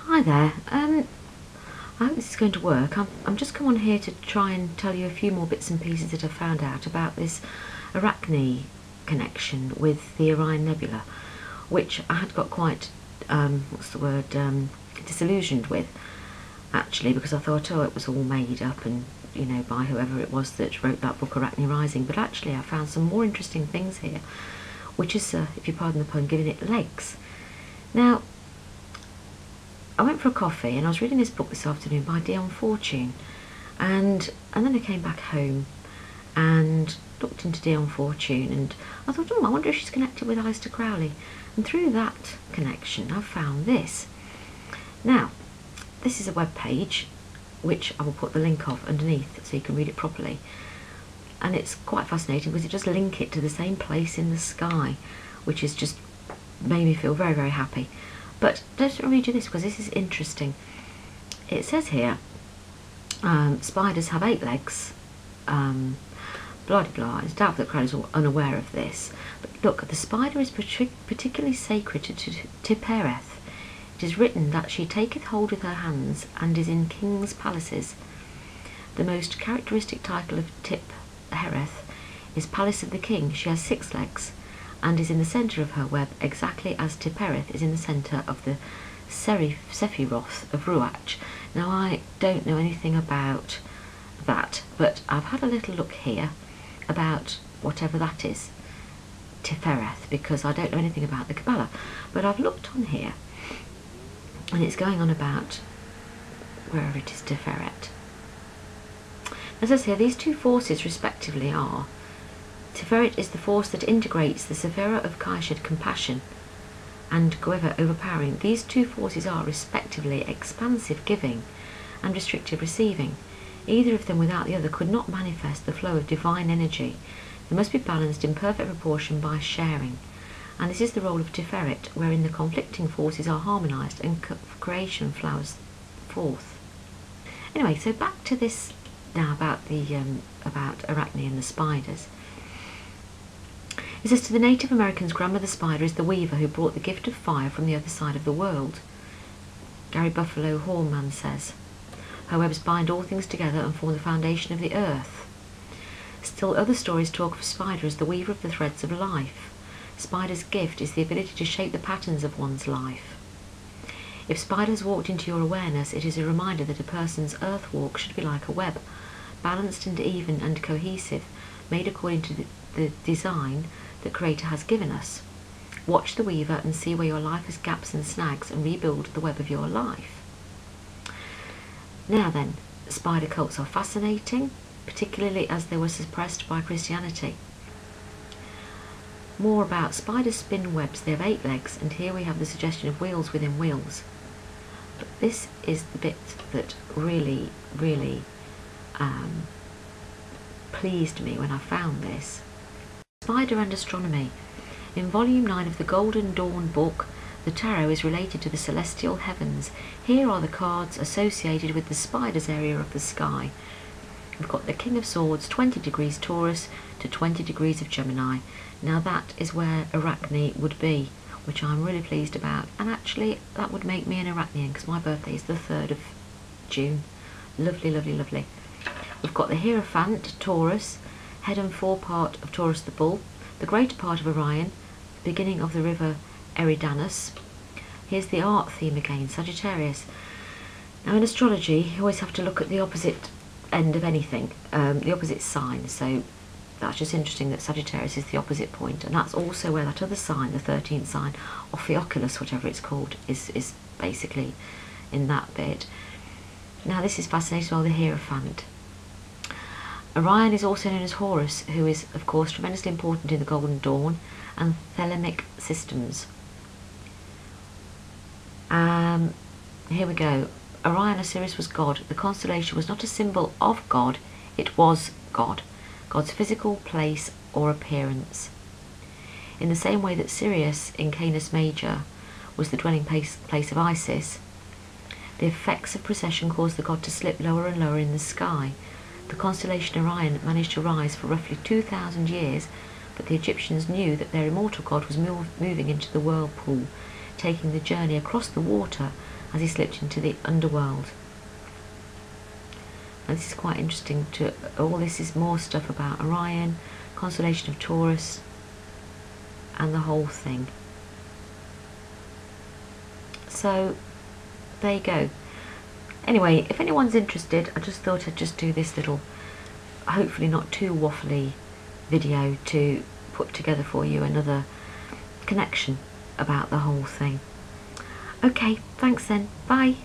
Hi there. I hope this is going to work. I'm just come on here to try and tell you a few more bits and pieces that I've found out about this Arachne connection with the Orion Nebula, which I had got quite, disillusioned with, actually, because I thought, oh, it was all made up and, you know, by whoever it was that wrote that book, Arachne Rising. But actually I found some more interesting things here, which is, if you pardon the pun, giving it legs. Now, I went for a coffee and I was reading this book this afternoon by Dion Fortune, and then I came back home and looked into Dion Fortune, and I thought, oh, I wonder if she's connected with Aleister Crowley, and through that connection I've found this. Now, this is a web page which I will put the link of underneath so you can read it properly, and it's quite fascinating because it does link it to the same place in the sky, which has just made me feel very, very happy. But let me read you this because this is interesting. It says here, spiders have 8 legs, blah blah blah. It's doubtful that Crowley is unaware of this. But look, the spider is particularly sacred to Tipereth. It is written that she taketh hold with her hands and is in kings' palaces. The most characteristic title of Tipereth is Palace of the King. She has 6 legs and is in the centre of her web, exactly as Tipereth is in the centre of the Sephiroth of Ruach. Now, I don't know anything about that, but I've had a little look here about whatever that is, Tifereth, because I don't know anything about the Kabbalah. But I've looked on here, and it's going on about wherever it is, Tiferet. As I say, these two forces respectively are: Tiferet is the force that integrates the Sephira of Kaishad, compassion, and Goeva, overpowering. These two forces are respectively expansive, giving, and restrictive, receiving. Either of them without the other could not manifest the flow of divine energy. They must be balanced in perfect proportion by sharing. And this is the role of Tiferet, wherein the conflicting forces are harmonised and creation flowers forth. Anyway, so back to this now about Arachne and the spiders. It says, to the Native Americans, Grandma the Spider is the weaver who brought the gift of fire from the other side of the world. Gary Buffalo Hornman says, her webs bind all things together and form the foundation of the earth. Still other stories talk of Spider as the weaver of the threads of life. Spider's gift is the ability to shape the patterns of one's life. If Spider has walked into your awareness, it is a reminder that a person's earth walk should be like a web, balanced and even and cohesive, made according to the design the Creator has given us. Watch the weaver and see where your life has gaps and snags and rebuild the web of your life. Now then, spider cults are fascinating, particularly as they were suppressed by Christianity. More about spiders spin webs. They have 8 legs, and here we have the suggestion of wheels within wheels. But this is the bit that really, really pleased me when I found this. Spider and Astronomy. In volume 9 of the Golden Dawn book, the tarot is related to the celestial heavens. Here are the cards associated with the spider's area of the sky. We've got the King of Swords, 20 degrees Taurus to 20 degrees of Gemini. Now that is where Arachne would be, which I'm really pleased about. And actually, that would make me an Arachnian because my birthday is the 3rd of June. Lovely, lovely, lovely. We've got the Hierophant, Taurus, head and forepart of Taurus the Bull, the greater part of Orion, the beginning of the river Eridanus. Here's the art theme again, Sagittarius. Now in astrology, you always have to look at the opposite end of anything, the opposite sign, so that's just interesting that Sagittarius is the opposite point, and that's also where that other sign, the 13th sign, Ophiuchus, whatever it's called, is basically in that bit. Now this is fascinating, well, the Hierophant. Orion is also known as Horus, who is of course tremendously important in the Golden Dawn and thelemic systems. Here we go. Orion, Osiris was God. The constellation was not a symbol of God, it was God, God's physical place or appearance. In the same way that Sirius in Canis Major was the dwelling place of Isis, the effects of precession caused the god to slip lower and lower in the sky. The constellation Orion managed to rise for roughly 2,000 years, but the Egyptians knew that their immortal god was moving into the whirlpool, taking the journey across the water as he slipped into the underworld. And this is quite interesting. All this is more stuff about Orion, constellation of Taurus, and the whole thing. So there you go. Anyway, if anyone's interested, I just thought I'd just do this little, hopefully not too waffly video to put together for you another connection about the whole thing. Okay, thanks then. Bye.